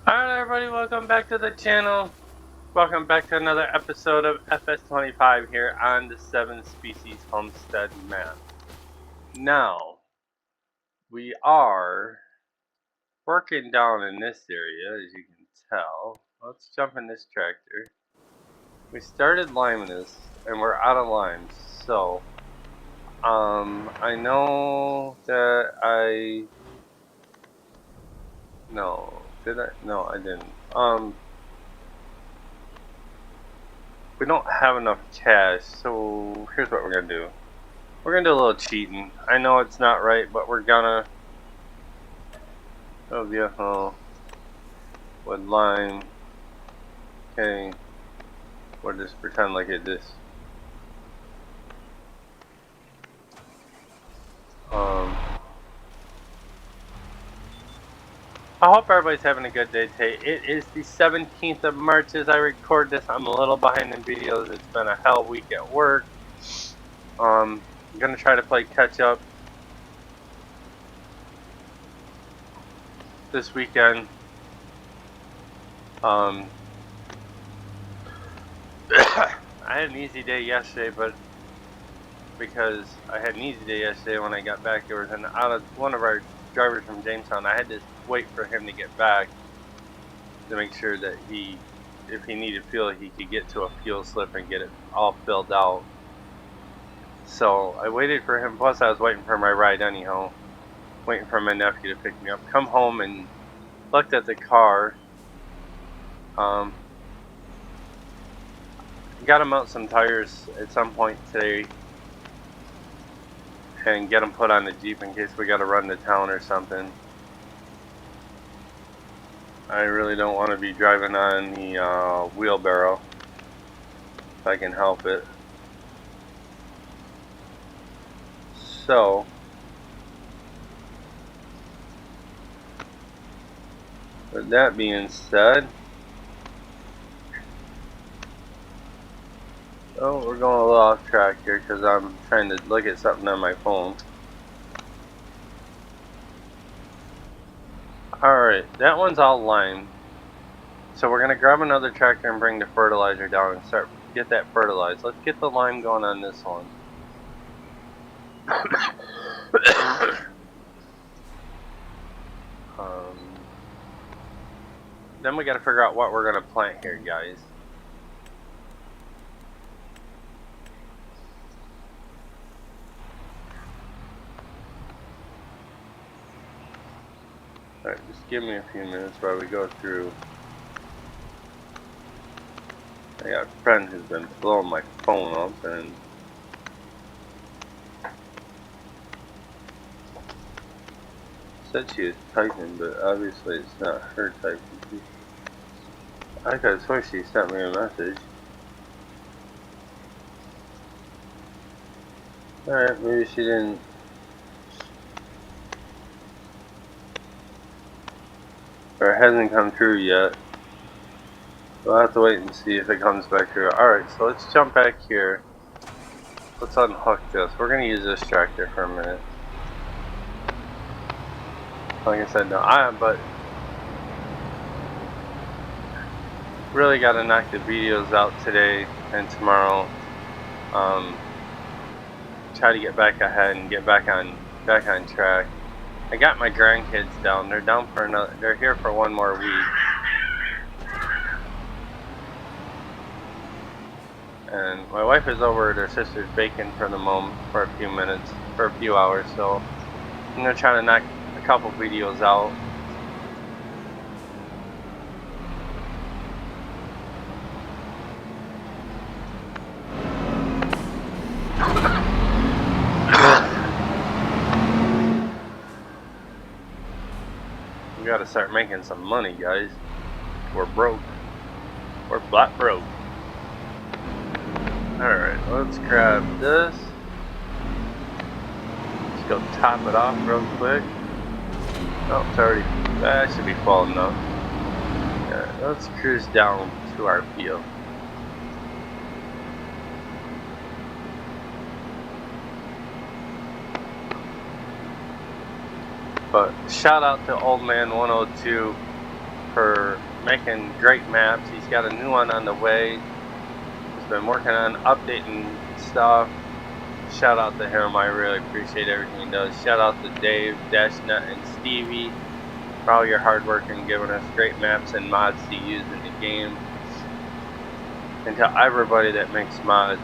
Alright everybody, welcome back to the channel. Welcome back to another episode of FS25 here on the 7 Species Homestead map. Now, we are working down in this area, as you can tell. Let's jump in this tractor. We started liming this, and we're out of limes, so I know that no, did I? No, I didn't. We don't have enough cash, so here's what we're gonna do. We're gonna do a little cheating. I know it's not right, but we're gonna. Oh, viejo with lime. Okay, we'll just pretend like it just. I hope everybody's having a good day today. It is the 17th of March as I record this. I'm a little behind in videos. It's been a hell week at work. I'm gonna try to play catch up this weekend. I had an easy day yesterday, but because I had an easy day yesterday when I got back, there was one of our drivers from Jamestown. I had to wait for him to get back to make sure that if he needed fuel, he could get to a fuel slip and get it all filled out. So I waited for him, plus I was waiting for my ride anyhow, waiting for my nephew to pick me up. Come home and looked at the car. Got him out some tires at some point today and get them put on the Jeep in case we got to run to town or something. I really don't want to be driving on the wheelbarrow if I can help it. So with that being said, oh, we're going a little off track here because I'm trying to look at something on my phone. Alright, that one's all lime. So we're going to grab another tractor and bring the fertilizer down and get that fertilized. Let's get the lime going on this one. Then we got to figure out what we're going to plant here, guys. Alright, just give me a few minutes while we go through. I got a friend who's been blowing my phone up and said she was typing, but obviously it's not her typing. I could have sworn she sent me a message. Alright, maybe she didn't. Or it hasn't come through yet. We'll have to wait and see if it comes back through. Alright, so let's jump back here. Let's unhook this. We're going to use this tractor for a minute. Like I said, but really got to knock the videos out today and tomorrow. Try to get back ahead and get back on track. I got my grandkids down. They're down for they're here for one more week. And my wife is over at her sister's baking for the moment for a few hours, so I'm gonna try to knock a couple videos out. We gotta start making some money, guys. We're broke. We're flat broke. Alright, let's grab this. Let's go top it off real quick. Oh, it's already, that should be full enough. Yeah, let's cruise down to our field. But shout out to Old Man 102 for making great maps. He's got a new one on the way. He's been working on updating stuff. Shout out to him. I really appreciate everything he does. Shout out to Dave, Dashnut, and Stevie for all your hard work and giving us great maps and mods to use in the game. And to everybody that makes mods,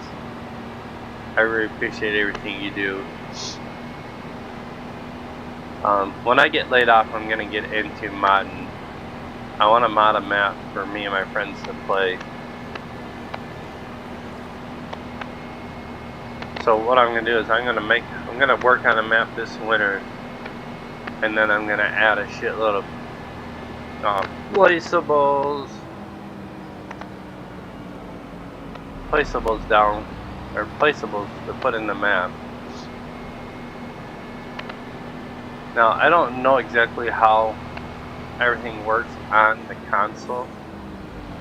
I really appreciate everything you do. When I get laid off, I'm going to get into modding. I want to mod a map for me and my friends to play. So what I'm going to do is I'm going to work on a map this winter, and then I'm going to add a shitload of placeables down, or placeables to put in the map. Now I don't know exactly how everything works on the console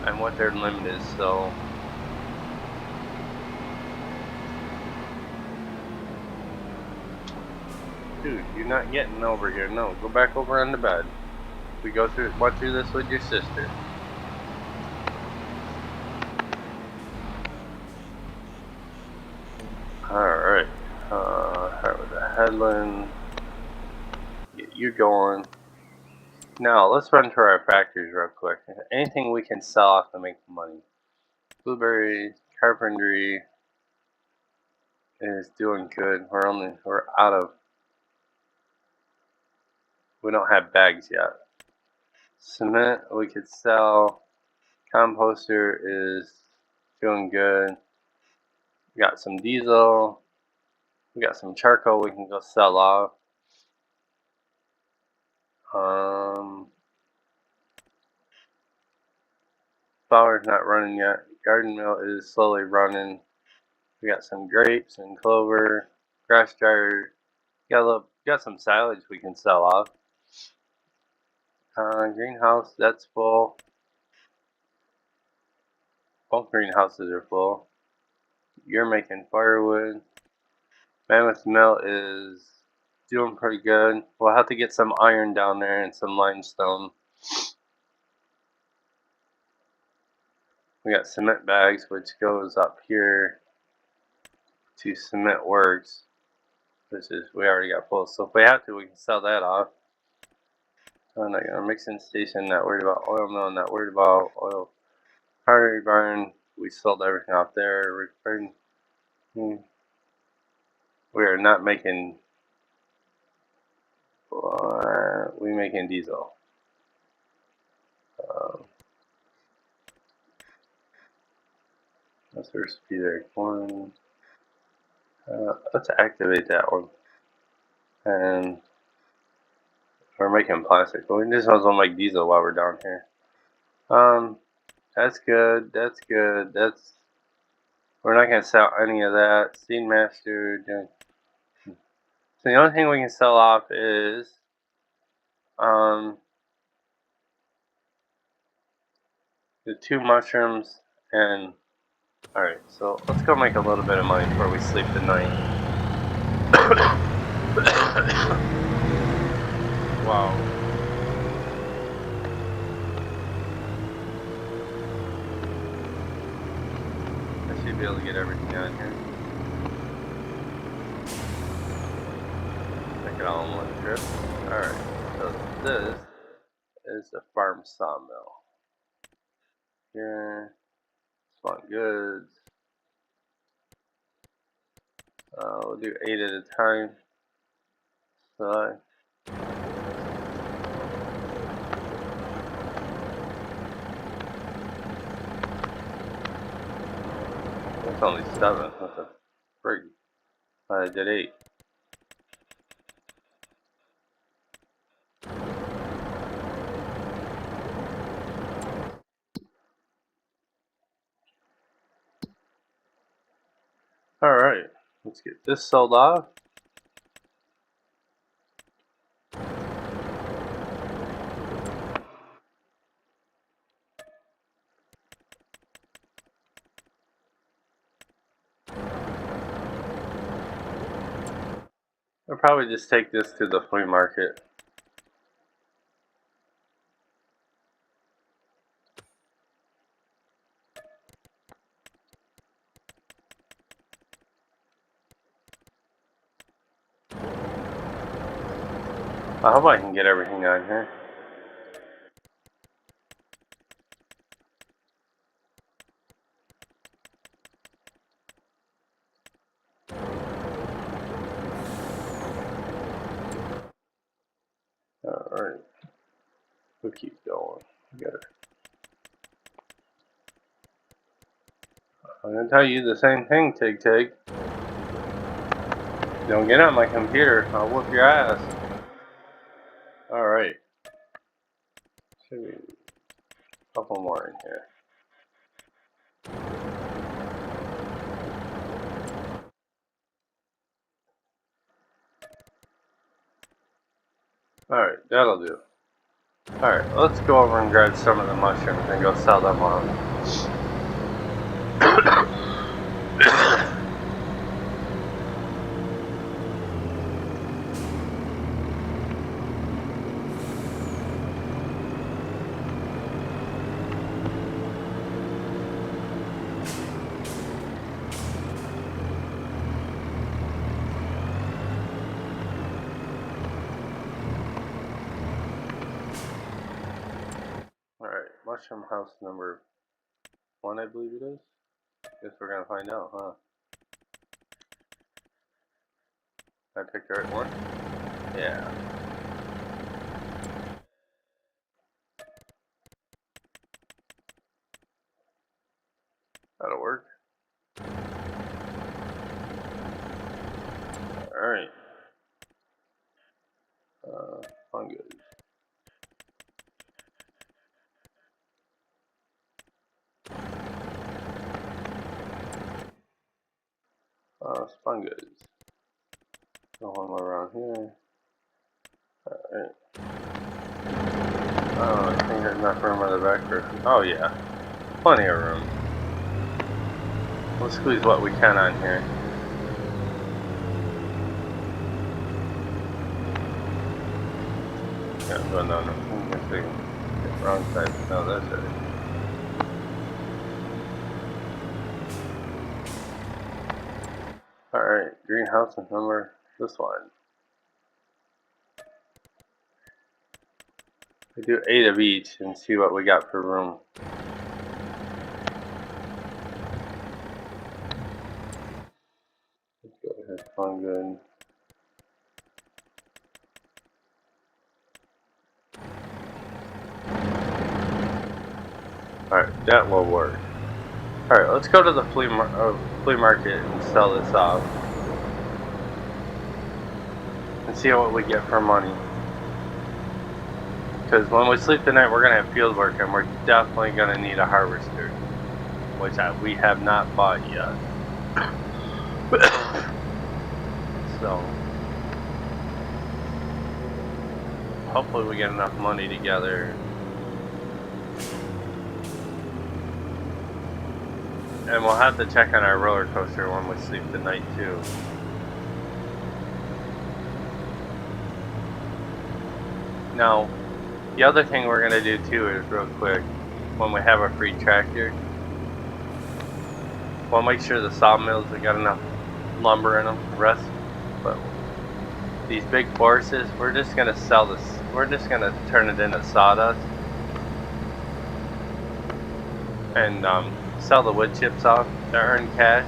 and what their limit is, so dude, you're not getting over here. No, go back over on the bed. We went through this with your sister. Alright. Start with the headland. Get you going. Now, let's run to our factories real quick. Anything we can sell off to make money. Blueberry, carpentry is doing good. We're out of, we don't have bags yet. Cement we could sell. Composter is doing good. We got some diesel. We got some charcoal we can go sell off. Flour's not running yet. Garden mill is slowly running. We got some grapes and clover, grass dryer. Got some silage we can sell off. Greenhouse, that's full. Both greenhouses are full. You're making firewood. Mammoth mill is doing pretty good. We'll have to get some iron down there and some limestone. We got cement bags, which goes up here to Cement Works, which is, we already got full. So if we have to, we can sell that off. Our mixing station, not worried about. Oil mill, not worried about. Oil pottery barn, we sold everything out there. We are not making. We making diesel. That's our speed there. One. Let's activate that one. And we're making plastic. But we just want to make diesel while we're down here. That's good. That's good. We're not gonna sell any of that. Seedmaster. So the only thing we can sell off is the 2 mushrooms and. Alright, so let's go make a little bit of money before we sleep tonight. Wow. I should be able to get everything on here. Make it all in one trip. Alright, so this is the farm sawmill. Here, small goods. We'll do 8 at a time. So it's only 7. What the frig? I did 8. Alright, let's get this sold off. I'll probably just take this to the flea market. I hope I can get everything on here. Alright. We'll keep going. I'm gonna tell you the same thing, Tig Tig. Don't get on my computer, I'll whoop your ass. Alright. Should be a couple more in here. Alright, that'll do. Alright, let's go over and grab some of the mushrooms and go sell them off. Alright, mushroom house number 1, I believe it is. Guess we're gonna find out, huh? I picked the right one? Yeah. That'll work. Alright. Fungus. Fungus. Go one more around here. Alright. Oh, I think there's enough room on the back for... Oh yeah. Plenty of room. We'll squeeze what we can on here. Yeah, but no. Let's see. Wrong side. No, that's it. Alright, greenhouse number this one. We do 8 of each and see what we got for room. Let's go ahead, fungus. Alright, that will work. Alright, let's go to the flea market and sell this off. And see what we get for money. Because when we sleep tonight, we're going to have field work and we're definitely going to need a harvester. Which we have not bought yet. So, hopefully we get enough money together. And we'll have to check on our roller coaster when we sleep tonight too. Now, the other thing we're going to do too is real quick, when we have a free tractor, we'll make sure the sawmills have got enough lumber in them, rest. But these big forces, we're just going to sell this, we're just going to turn it into sawdust. And sell the wood chips off to earn cash.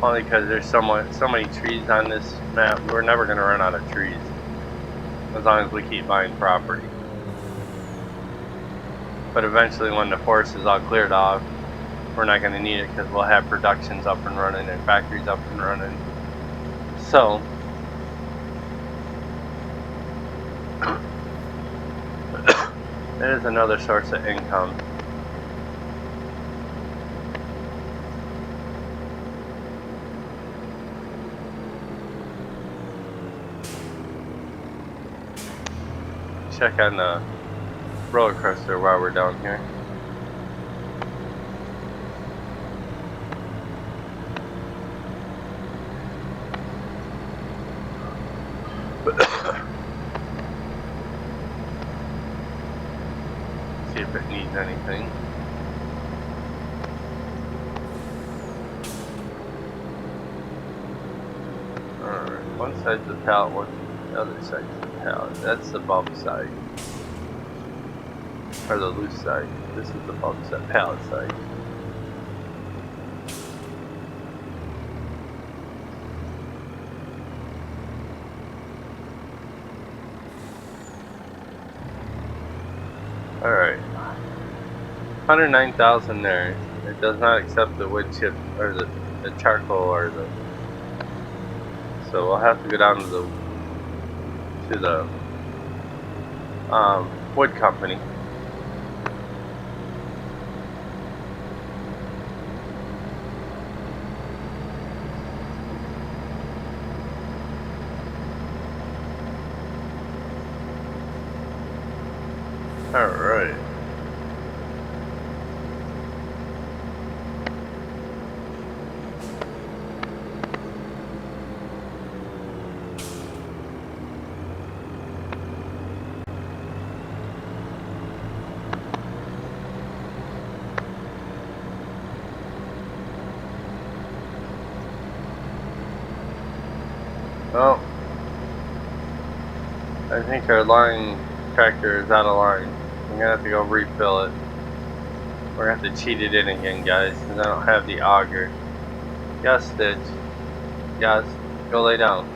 Only because there's so many trees on this map, we're never going to run out of trees. As long as we keep buying property. But eventually when the forest is all cleared off, we're not going to need it because we'll have productions up and running and factories up and running. So, it is another source of income. Check on the roller coaster while we're down here. See if it needs anything. Alright, one side's the pallet, the other side's the pallet. pallet. That's the bulk side. Or the loose side. This is the bulk side, pallet side. Alright. 109,000 there. It does not accept the wood chip or the charcoal or the. So we'll have to go down to the wood company. Alright. Well, I think our line tractor is out of line. I'm gonna have to go refill it. We're gonna have to cheat it in again, guys, because I don't have the auger. Yes, Stitch. Yes, go lay down.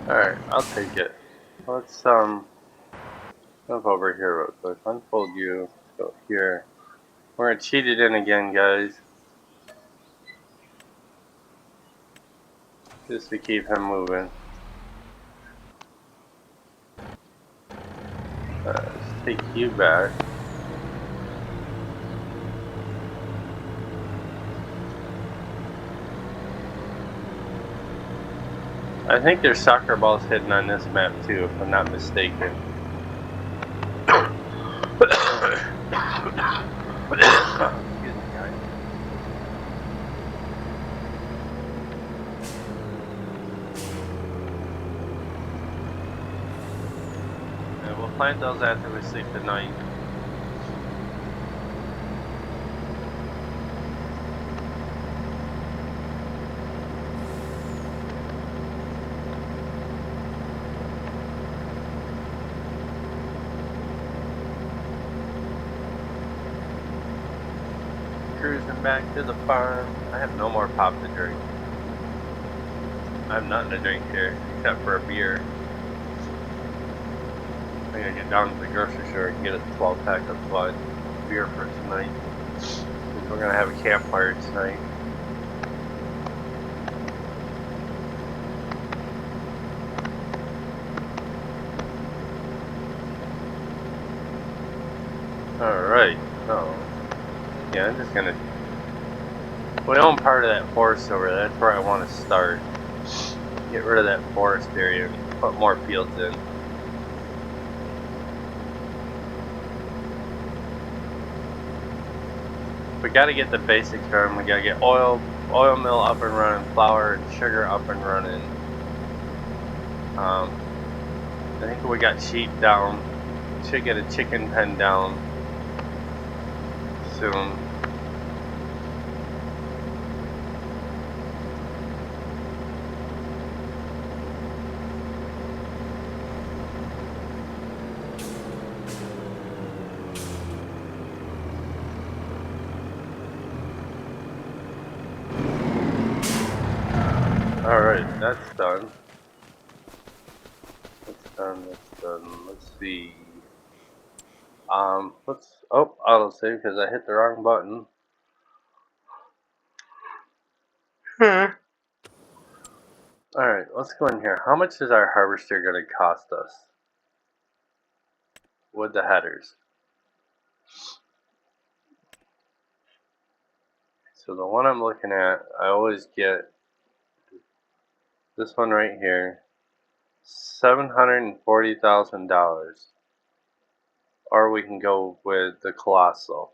Alright, I'll take it. Let's move over here real quick. Unfold you. Go here. We're gonna cheat it in again, guys. Just to keep him moving. Let's take you back. I think there's soccer balls hidden on this map too, if I'm not mistaken. Excuse me, guys. And we'll plant those after we sleep tonight. Cruising back to the farm. I have no more pop to drink. I have nothing to drink here except for a beer. I gotta get down to the grocery store and get a 12-pack of Bud beer for tonight. We're gonna have a campfire tonight. Alright, so yeah, I'm just gonna. We own part of that forest over there. That's where I want to start. Get rid of that forest area and put more fields in. We gotta get the basics done. We gotta get oil mill up and running, flour and sugar up and running. I think we got sheep down. Should get a chicken pen down soon. Alright, that's done. That's done, that's done. Let's see. Autosave because I hit the wrong button. Alright, let's go in here. How much is our harvester going to cost us? With the headers. So the one I'm looking at, I always get this one right here. $740,000. or we can go with the Colossal.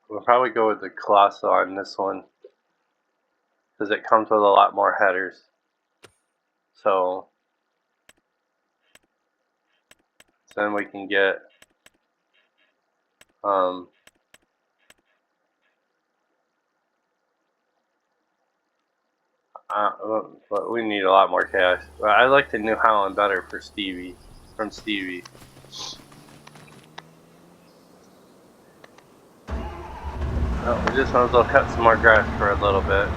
We'll probably go with the Colossal on this one because it comes with a lot more headers. So then we can get but we need a lot more cash. I like the New Holland better for Stevie, from Stevie. Oh, we just might as well cut some more grass for a little bit.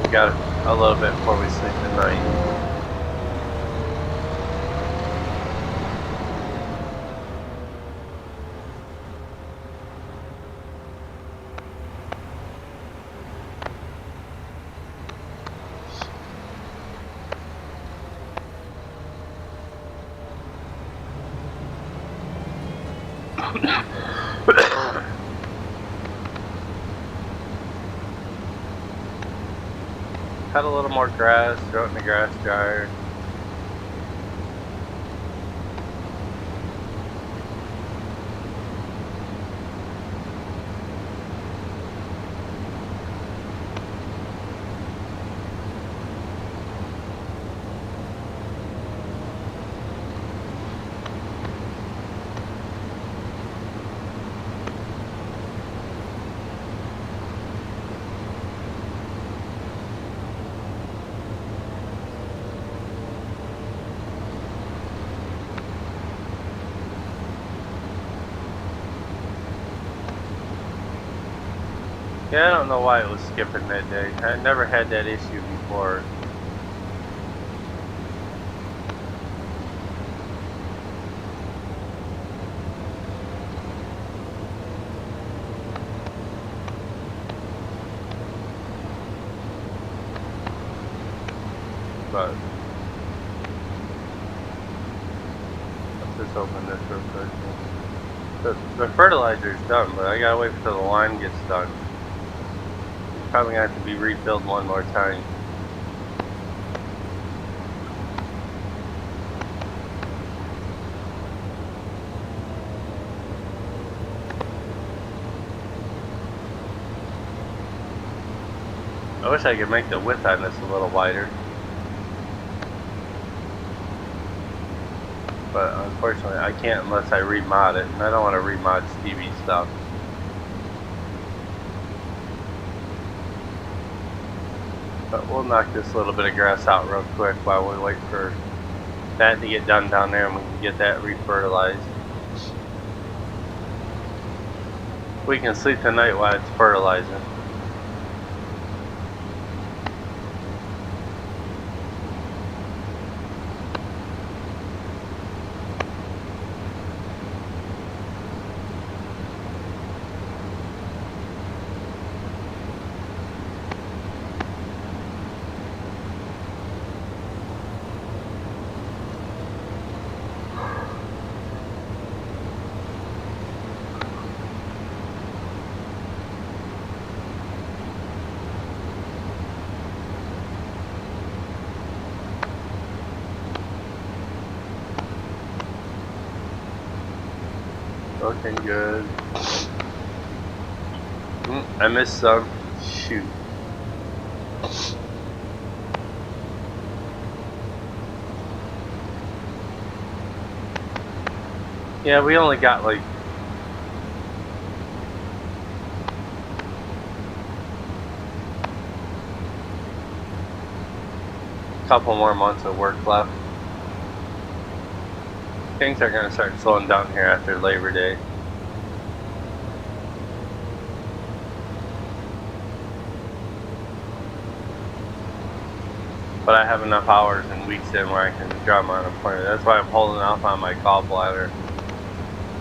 We got a little bit before we sleep tonight. Cut a little more grass, throw it in the grass dryer. Yeah, I don't know why it was skipping that day. I never had that issue before. But let's just open this real quick. The fertilizer's done, but I gotta wait until the line gets done. Probably gonna have to be refilled one more time. I wish I could make the width on this a little wider. But unfortunately I can't unless I remod it, and I don't want to remod Stevie stuff. But we'll knock this little bit of grass out real quick while we wait for that to get done down there and we can get that refertilized. We can sleep tonight while it's fertilizing. Looking good. I missed some. Shoot. Yeah, we only got like a couple more months of work left. Things are going to start slowing down here after Labor Day. But I have enough hours and weeks in where I can draw my unemployment. That's why I'm holding off on my call bladder,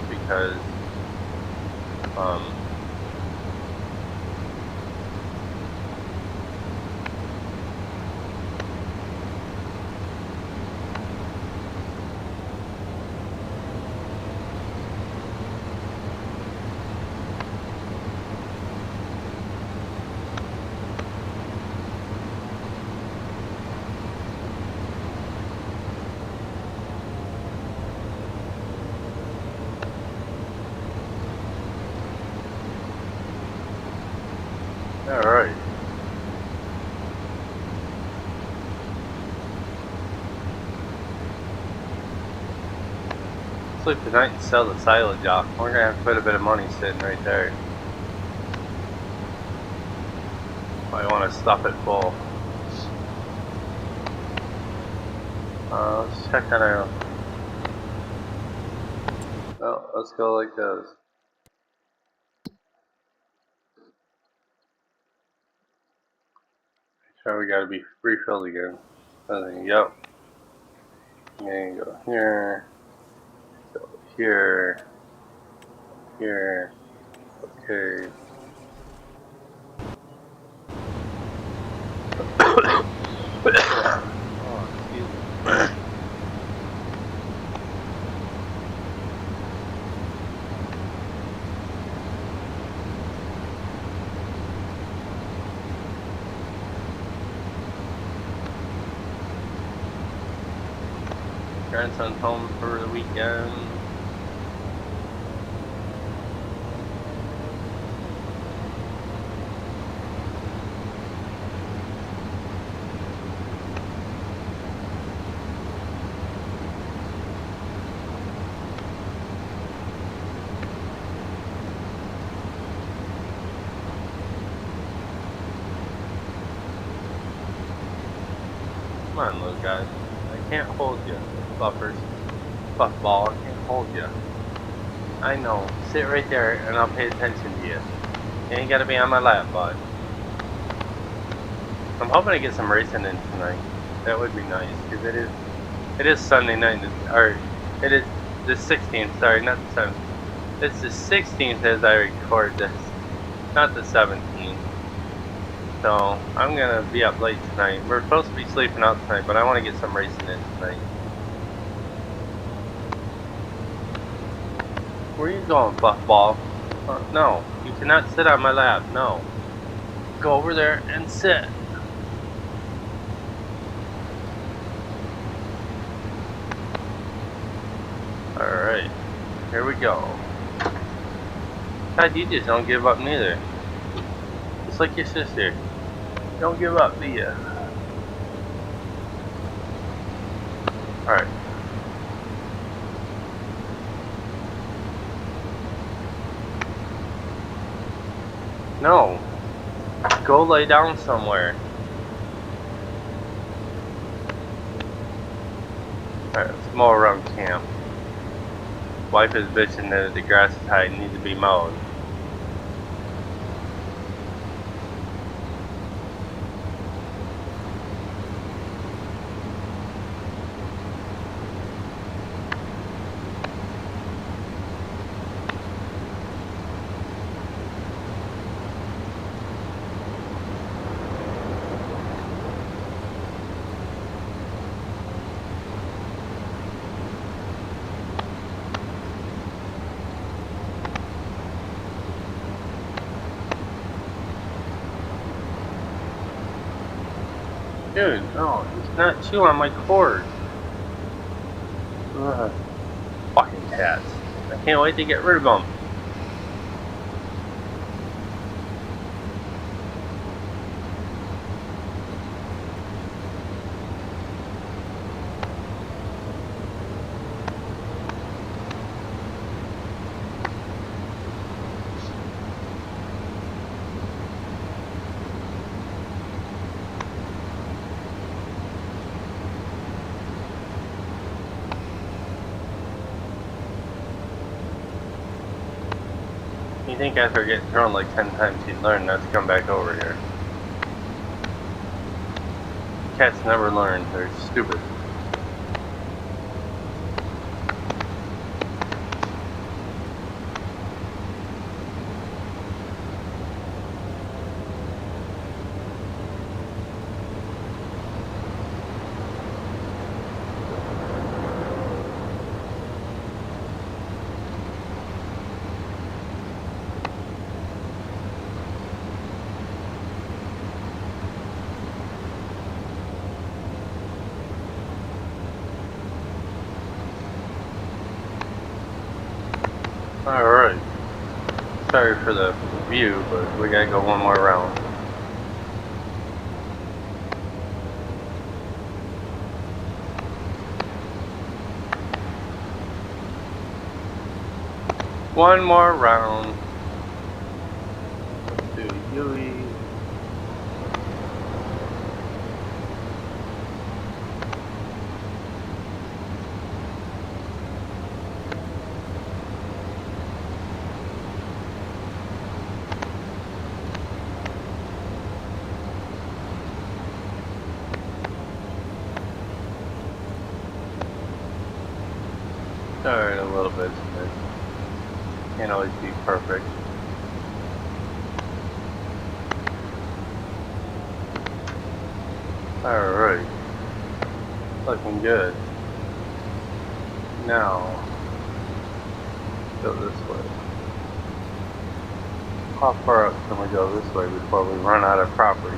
because sleep tonight and sell the silage off. We're gonna have to put a bit of money sitting right there. I want to stuff it full. Let's check on our. Oh, let's go like this. Sure, we gotta be refilled again. Yep. And go here. Go here. Here. Okay. Oh, excuse me. Grandson's home for the weekend. Come on, little guys. I can't hold you, buffers. Buffball, I can't hold you. I know. Sit right there and I'll pay attention to you. You ain't gotta be on my lap, bud. I'm hoping to get some racing in tonight. That would be nice, because it is Sunday night, or it is the 16th, sorry, not the 7th. It's the 16th as I record this, not the 17th. So, I'm gonna be up late tonight. We're supposed to be sleeping out tonight, but I want to get some racing in tonight. Where are you going, Buffball? No, you cannot sit on my lap, no. Go over there and sit. Alright, here we go. God, you just don't give up neither. Just like your sister. Don't give up, do ya? Alright. No. Go lay down somewhere. Alright, let's mow around camp. Wife is bitching that the grass is high and needs to be mowed. Dude, no, it's not chew on my cord. Ugh. Fucking cats. I can't wait to get rid of them. You think after getting thrown like 10 times he'd learn not to come back over here. Cats never learn, they're stupid. Alright. Sorry for the view, but we gotta go one more round. One more round. Let's do Yui. Alright, a little bit. Can't always be perfect. Alright. Looking good. Now, go this way. How far up can we go this way before we run out of property?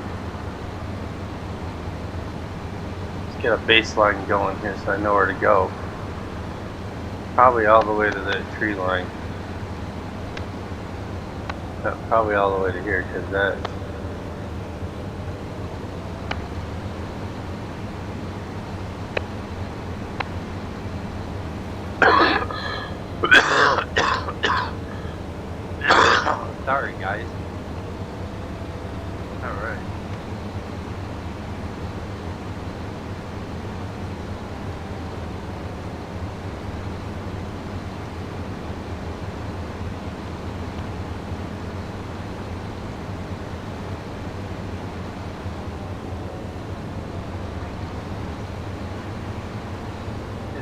Let's get a baseline going here so I know where to go. Probably all the way to the tree line. No, probably all the way to here, because that... Sorry, guys. Alright.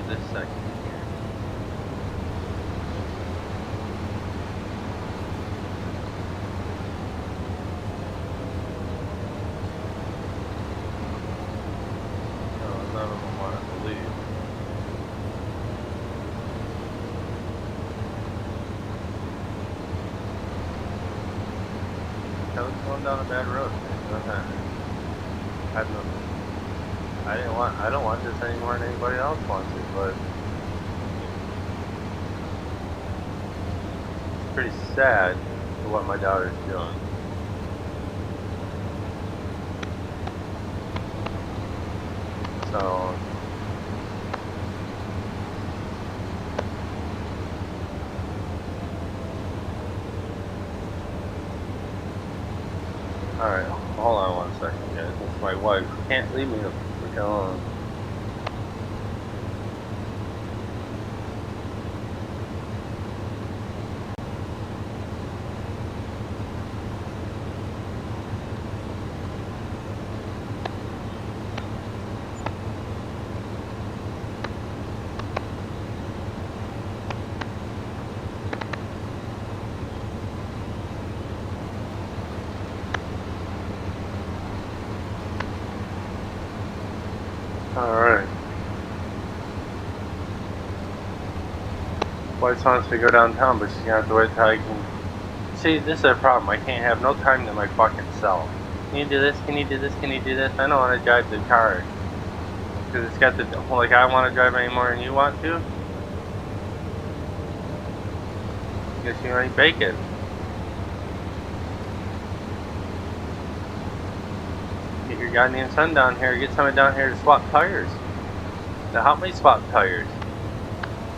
This section here. No, none of them wanted to leave. I was going down a bad road. I don't want this any more than anybody else wants it, but it's pretty sad for what my daughter's doing. So alright, hold on one second, guys. It's my wife. Can't leave me the freak alone. Alright. Wife wants to go downtown, but she's gonna have to wait till I can. See, this is a problem. I can't have no time to my fucking self. Can you do this? Can you do this? Can you do this? I don't want to drive the car. Because it's got the. Like, I want to drive any more than you want to? Guess you ain't bacon. Get your goddamn son down here. Get somebody down here to swap tires. To help me swap tires.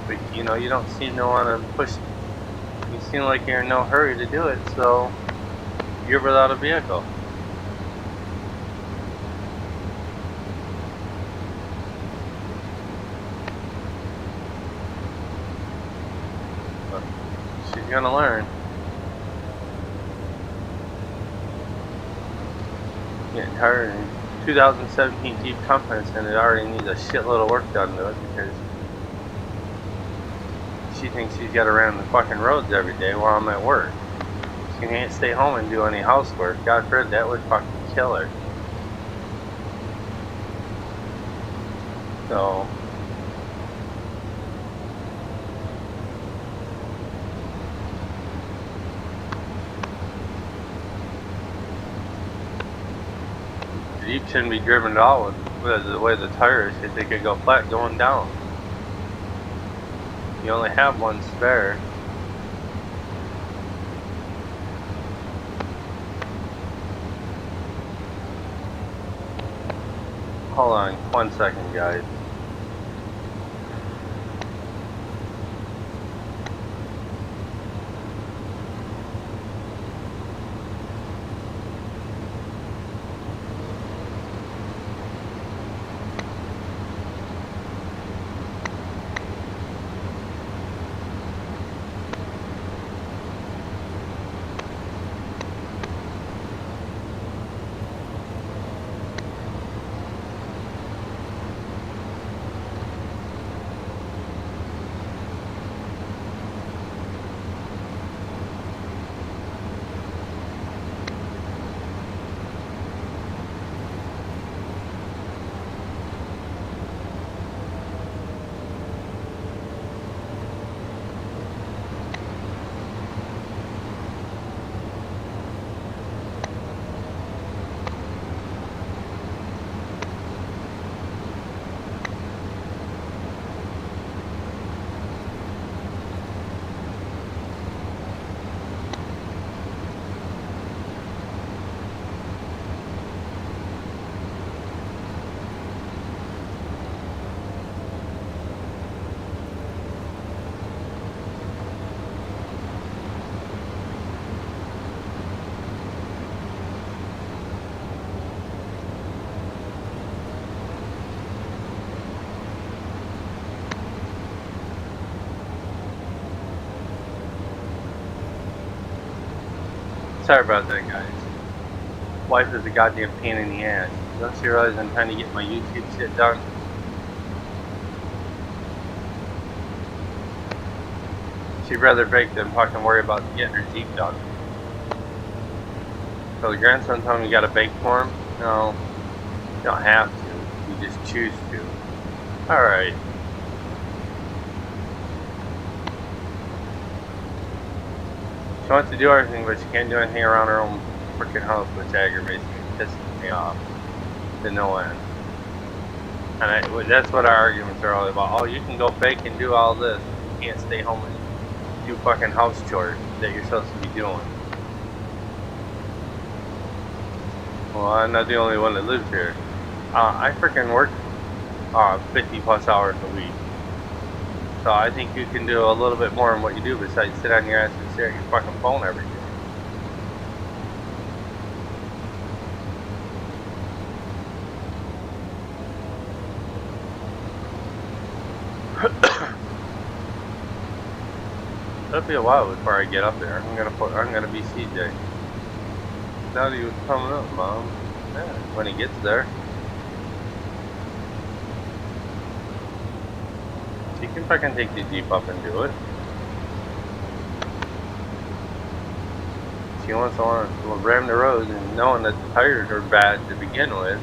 But you know, you don't seem to want to push. You seem like you're in no hurry to do it, so you're without a vehicle. But she's gonna learn. Getting tired. 2017 Jeep Compass, and it already needs a shitload of work done to it because she thinks she's got to run the fucking roads every day while I'm at work. She can't stay home and do any housework. God forbid, that would fucking kill her. So the Jeep shouldn't be driven at all with the way the tires, because they could go flat going down. You only have one spare. Hold on 1 second, guys. sorry about that, guys. Wife is a goddamn pain in the ass. Don't you realize I'm trying to get my YouTube shit done? She'd rather bake than fucking worry about getting her Jeep done. So the grandson told me you gotta bake for him? No, you don't have to. You just choose to. Alright. She wants to do everything, but she can't do anything around her own freaking house, which aggravates me, pisses me off to no end. And that's what our arguments are all about. Oh, you can go bake and do all this. You can't stay home and do fucking house chores that you're supposed to be doing. Well, I'm not the only one that lives here. I freaking work 50 plus hours a week. So I think you can do a little bit more than what you do besides sit on your ass and stare at your fucking phone every day. It'll be a while before I get up there. I'm gonna be CJ. Now that he was coming up, Mom. Yeah, when he gets there. She can fucking take the Jeep up and do it. She wants to ram the roads and knowing that the tires are bad to begin with,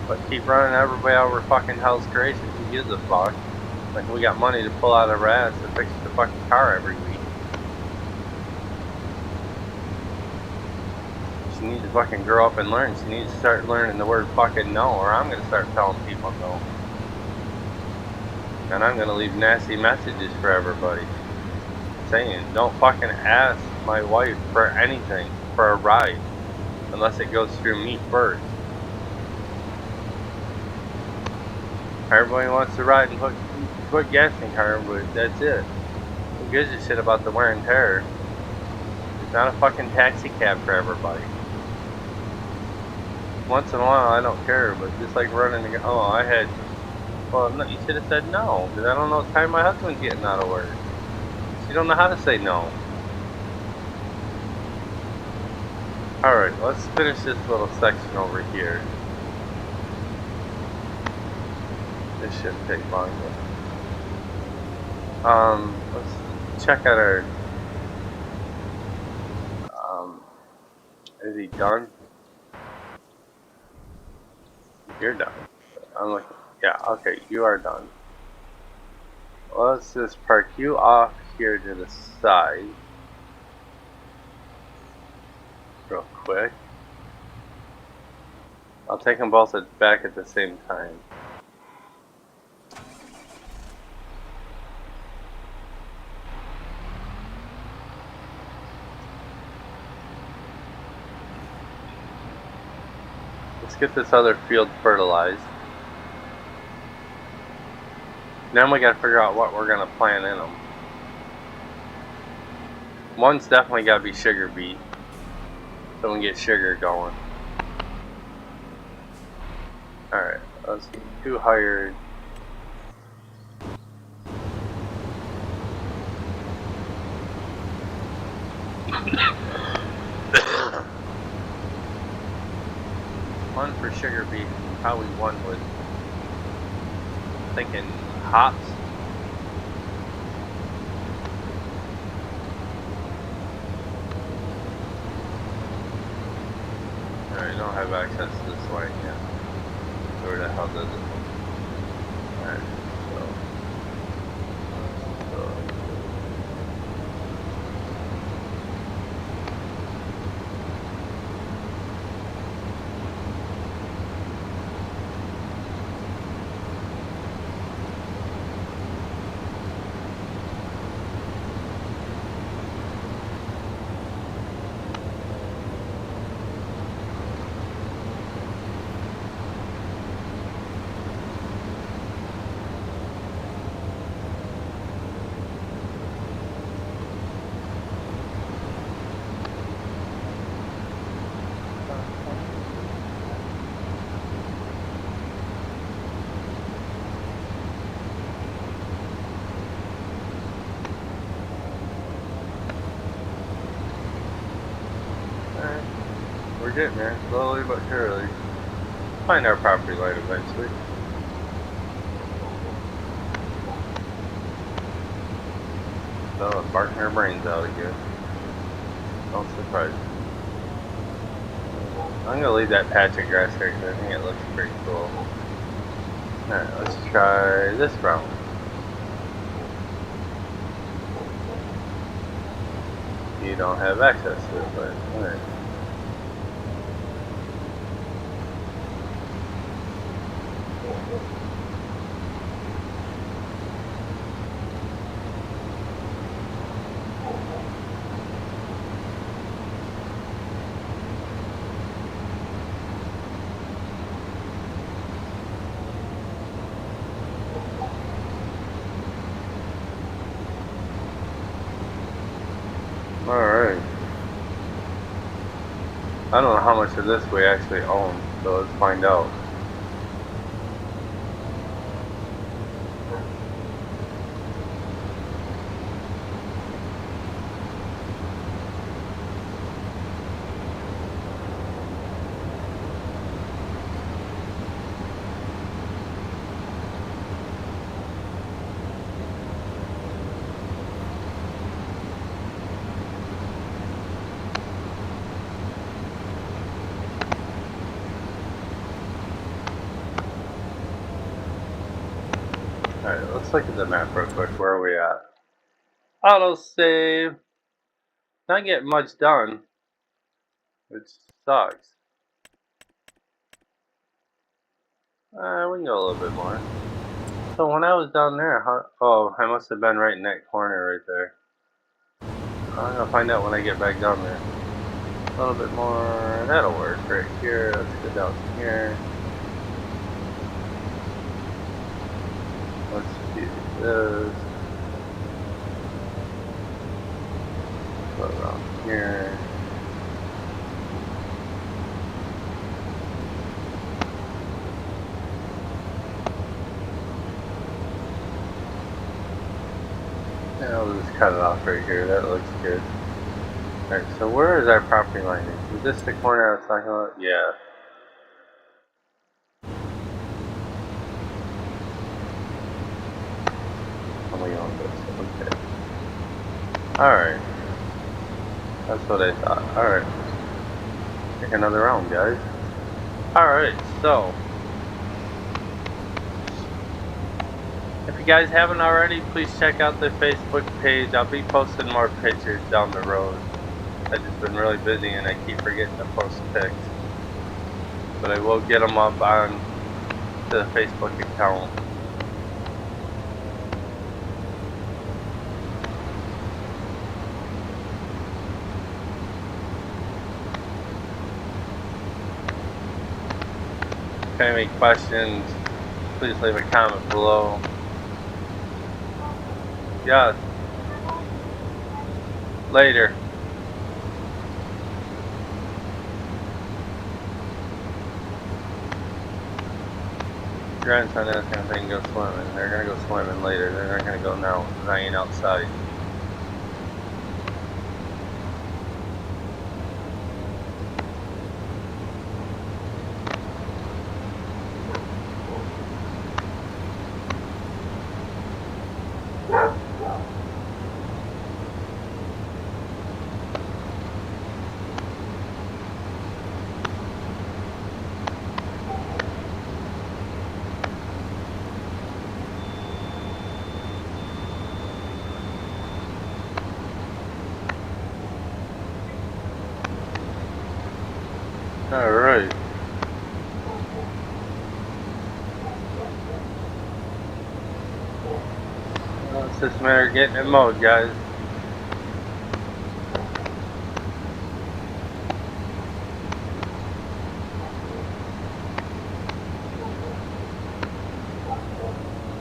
but keep running everybody over fucking hell's gracious. Who gives a fuck? Like we got money to pull out of rats to fix the fucking car every week. She needs to fucking grow up and learn. She needs to start learning the word fucking no, or I'm gonna start telling people no. And I'm gonna leave nasty messages for everybody. Saying, don't fucking ask my wife for anything, for a ride, unless it goes through me first. Everybody wants to ride and put gas in the car, but that's it. Who gives a shit about the wear and tear? It's not a fucking taxi cab for everybody. Once in a while, I don't care, but just like running to go, well, no, you should have said no, because I don't know what time my husband's getting out of work. You don't know how to say no. Alright, let's finish this little section over here. This shouldn't take long. Let's check out our... is he done? You're done. I'm looking. Yeah, okay, you are done. Let's just park you off here to the side. Real quick. I'll take them both back at the same time. Let's get this other field fertilized. Then we gotta figure out what we're gonna plant in them. One's definitely gotta be sugar beet, so we can get sugar going. Alright, let's get 2 hired. One for sugar beet, probably one with thinking hops. Alright, don't have access to this line yet. So where the hell does it? Alright, so. getting there, slowly but surely. Find our property line eventually. So it's barking our brains out again. Don't surprise me. I'm gonna leave that patch of grass here because I think it looks pretty cool. Alright, let's try this round. You don't have access to it, but alright. Alright. I don't know how much of this we actually own, so let's find out. Alright, let's look at the map real quick. Where are we at? Autosave. Not getting much done, which sucks. We can go a little bit more. So when I was down there, oh, I must have been right in that corner right there. I'm gonna find out when I get back down there. A little bit more, that'll work right here. Let's go down here. Let's do this. Go around here. And I'll just cut it off right here. That looks good. Alright, so where is our property line? Is this the corner I was talking about? Yeah. We own this. Okay. Alright. That's what I thought. Alright. Take another round, guys. Alright, so if you guys haven't already, please check out the Facebook page. I'll be posting more pictures down the road. I've just been really busy and I keep forgetting to post pics. But I will get them up on the Facebook account. If you have any questions, please leave a comment below. Yes. Later. Grandson is gonna think go swimming. They're gonna go swimming later. They're not gonna go now because I ain't outside. Alright. Well, it's just a matter of getting it mowed, guys.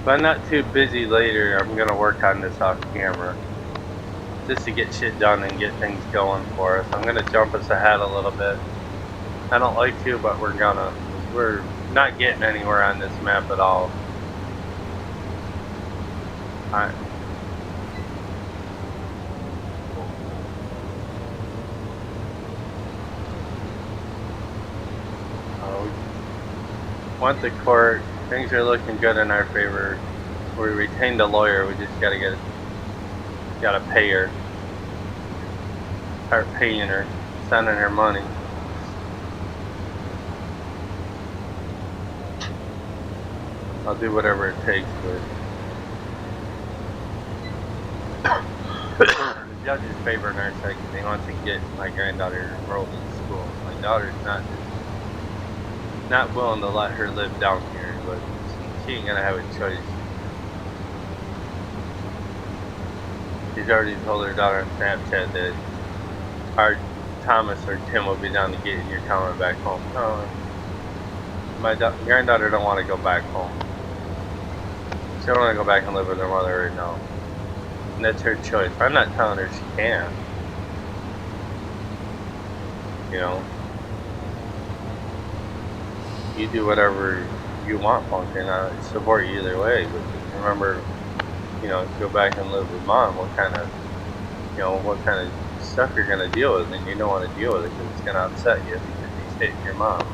If I'm not too busy later, I'm gonna work on this off camera. Just to get shit done and get things going for us. I'm gonna jump us ahead a little bit. I don't like to, but we're gonna. We're not getting anywhere on this map at all. Alright. went to court. Things are looking good in our favor. We retained a lawyer. We just gotta pay her. Start paying her, sending her money. I'll do whatever it takes, but the judge is favoring our side because he wants to get my granddaughter enrolled in school. My daughter's not willing to let her live down here, but she ain't gonna have a choice. She's already told her daughter on Snapchat that our Thomas or Tim will be down to get you coming back home. No, my granddaughter don't want to go back home. She don't want to go back and live with her mother right now. And that's her choice. I'm not telling her she can. You know, you do whatever you want, Pumpkin. I support you either way. But remember, you know, go back and live with mom. What kind of stuff you're gonna deal with, and you don't want to deal with it because it's gonna upset you because he's hitting your mom.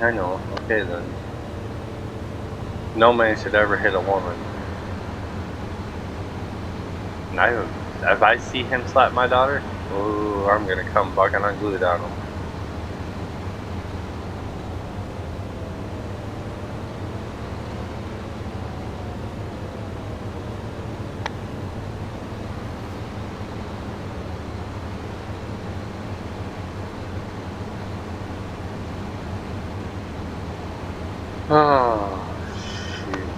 I know. Okay then. No man should ever hit a woman. And if I see him slap my daughter, oh, I'm gonna come bucking unglued on him. Oh, shoot.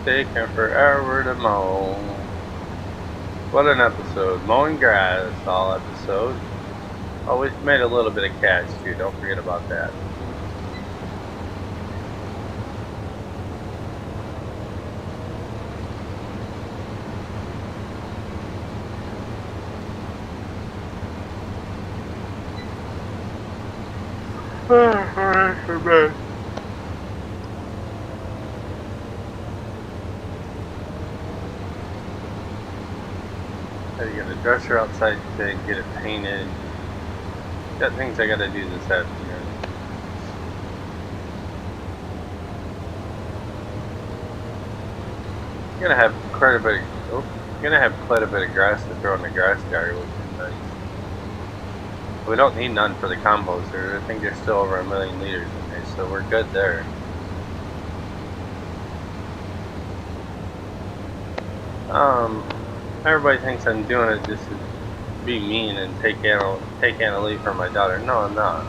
Taking forever to mow. What an episode. Mowing grass all episode. Oh, we made a little bit of cash too. Don't forget about that. Alright, for bed. Gotta get a dresser outside today, get it painted. Got things I gotta do this afternoon. Gonna have quite a bit of grass to throw in the grass dryer, which is nice. We don't need none for the composter. I think there's still over 1 million liters in there, so we're good there. Everybody thinks I'm doing it just to be mean and take Anna leave from my daughter. No, I'm not.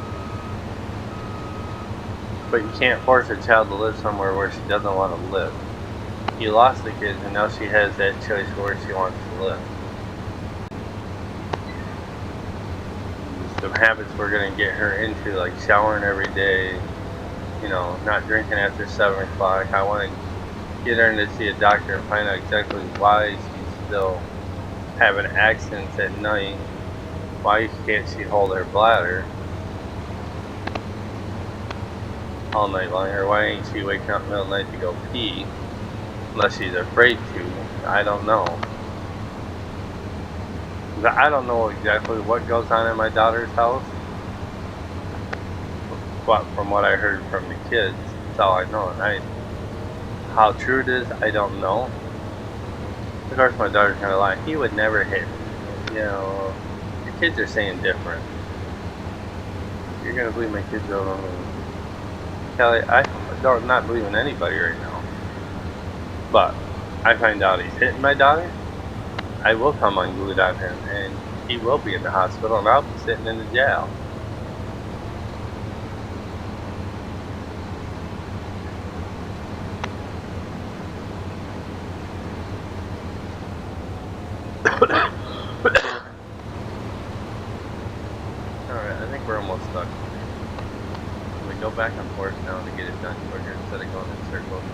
But you can't force a child to live somewhere where she doesn't want to live. You lost the kids, and now she has that choice where she wants to live. Some habits we're gonna get her into, like showering every day, you know, not drinking after 7 o'clock. I want to get her in to see a doctor and find out exactly why she's still having accidents at night. Why can't she hold her bladder all night long? Or why ain't she waking up in the middle of the night to go pee? Unless she's afraid to. I don't know. I don't know exactly what goes on in my daughter's house. But from what I heard from the kids, that's all I know. And how true it is, I don't know. Of course, my daughter's gonna lie. He would never hit me. You know, the kids are saying different. You're gonna believe my kids don't know. Kelly, I don't not believe in anybody right now. But I find out he's hitting my daughter, I will come unglued on him, and he will be in the hospital, and I'll be sitting in the jail. Alright, I think we're almost stuck. We go back and forth now to get it done quicker instead of going in circles.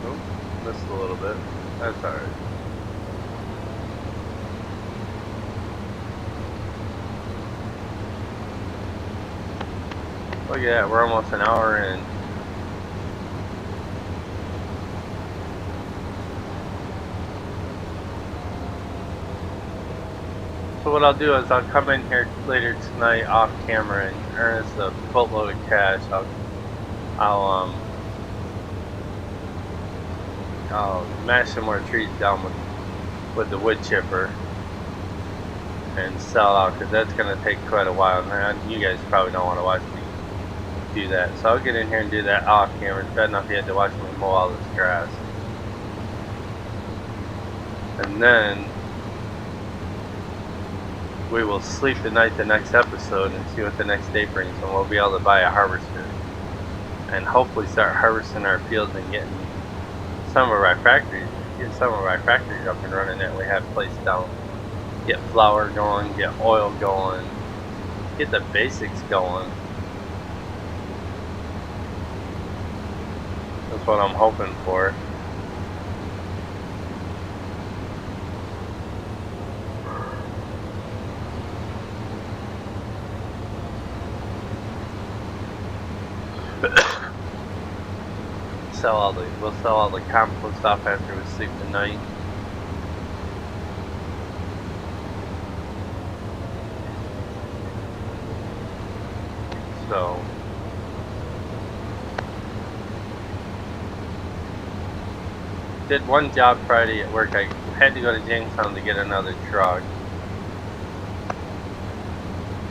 Oh, missed a little bit. That's alright. Look at that, we're almost an hour in. So what I'll do is I'll come in here later tonight off camera and earn us a boatload of cash. I'll mash some more trees down with the wood chipper and sell out, because that's going to take quite a while. And you guys probably don't want to watch me do that. So I'll get in here and do that off camera. It's bad enough you had to watch me mow all this grass. And then we will sleep the night the next episode and see what the next day brings, and we'll be able to buy a harvester and hopefully start harvesting our fields and getting some of our factories up and running that we have placed down. Get flour going, get oil going, get the basics going. That's what I'm hoping for. We'll sell all the compost off after we sleep tonight. So did one job Friday at work. I had to go to Jamestown to get another truck.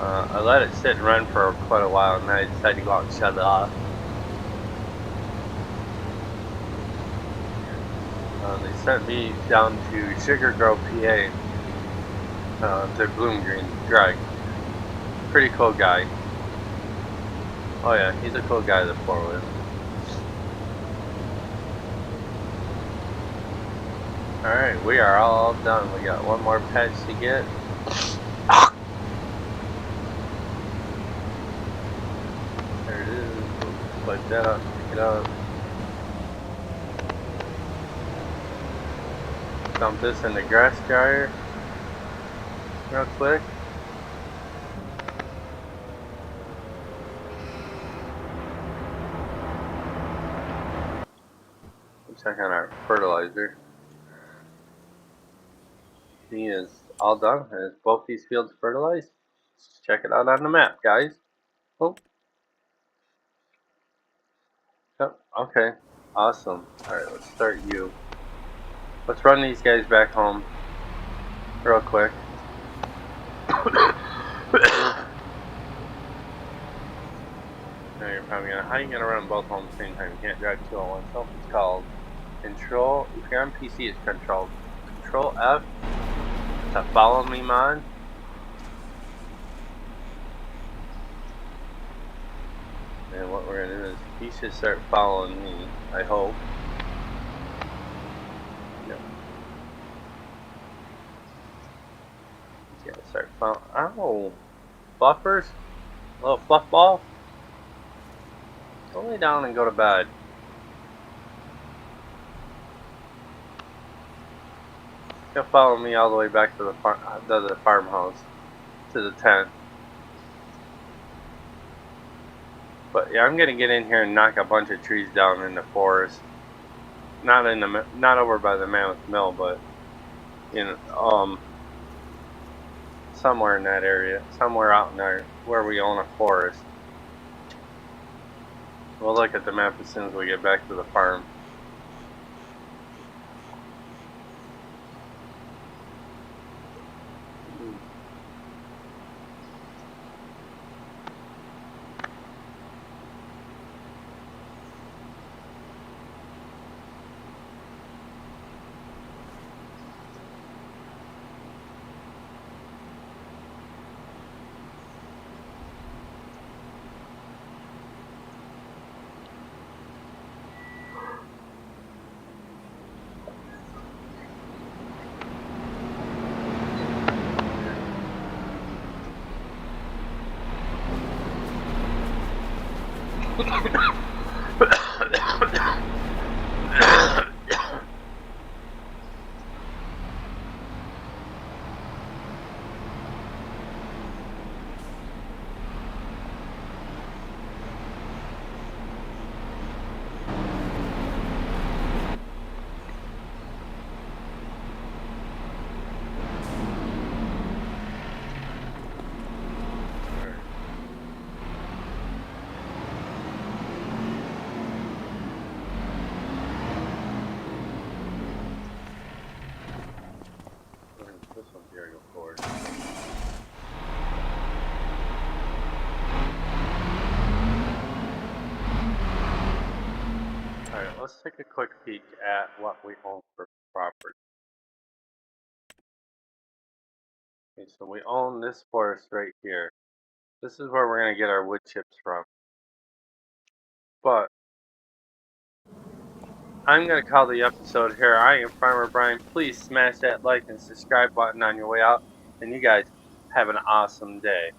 I let it sit and run for quite a while, and then I decided to go out and shut it off. They sent me down to Sugar Grove, PA, to Bloom Green, Greg. Pretty cool guy. Oh yeah, he's a cool guy to pour with. Alright, we are all done. We got one more patch to get. There it is. Split that up, pick it up. Dump this in the grass dryer real quick. Check on our fertilizer. He is all done. Is both these fields fertilized? Check it out on the map, guys. Oh. Yep. Okay. Awesome. Alright, let's start you. Let's run these guys back home real quick. Now you're probably gonna, how are you gonna run them both home at the same time? You can't drive two on one. So it's called Control. If you're on PC, it's Control F to follow me mod. And what we're gonna do is he should start following me. I hope. Yep. He's gonna start following. Ow! Buffers? Little fluff ball? Go lay down and go to bed. He'll follow me all the way back to the farmhouse, to the tent. But yeah, I'm gonna get in here and knock a bunch of trees down in the forest. Not over by the Mammoth Mill, but somewhere in that area, somewhere out in there where we own a forest. We'll look at the map as soon as we get back to the farm. let's take a quick peek at what we own for property. Okay, so we own this forest right here. This is where we're going to get our wood chips from. But I'm going to call the episode here. I am Farmer Brian. Please smash that like and subscribe button on your way out. And you guys have an awesome day.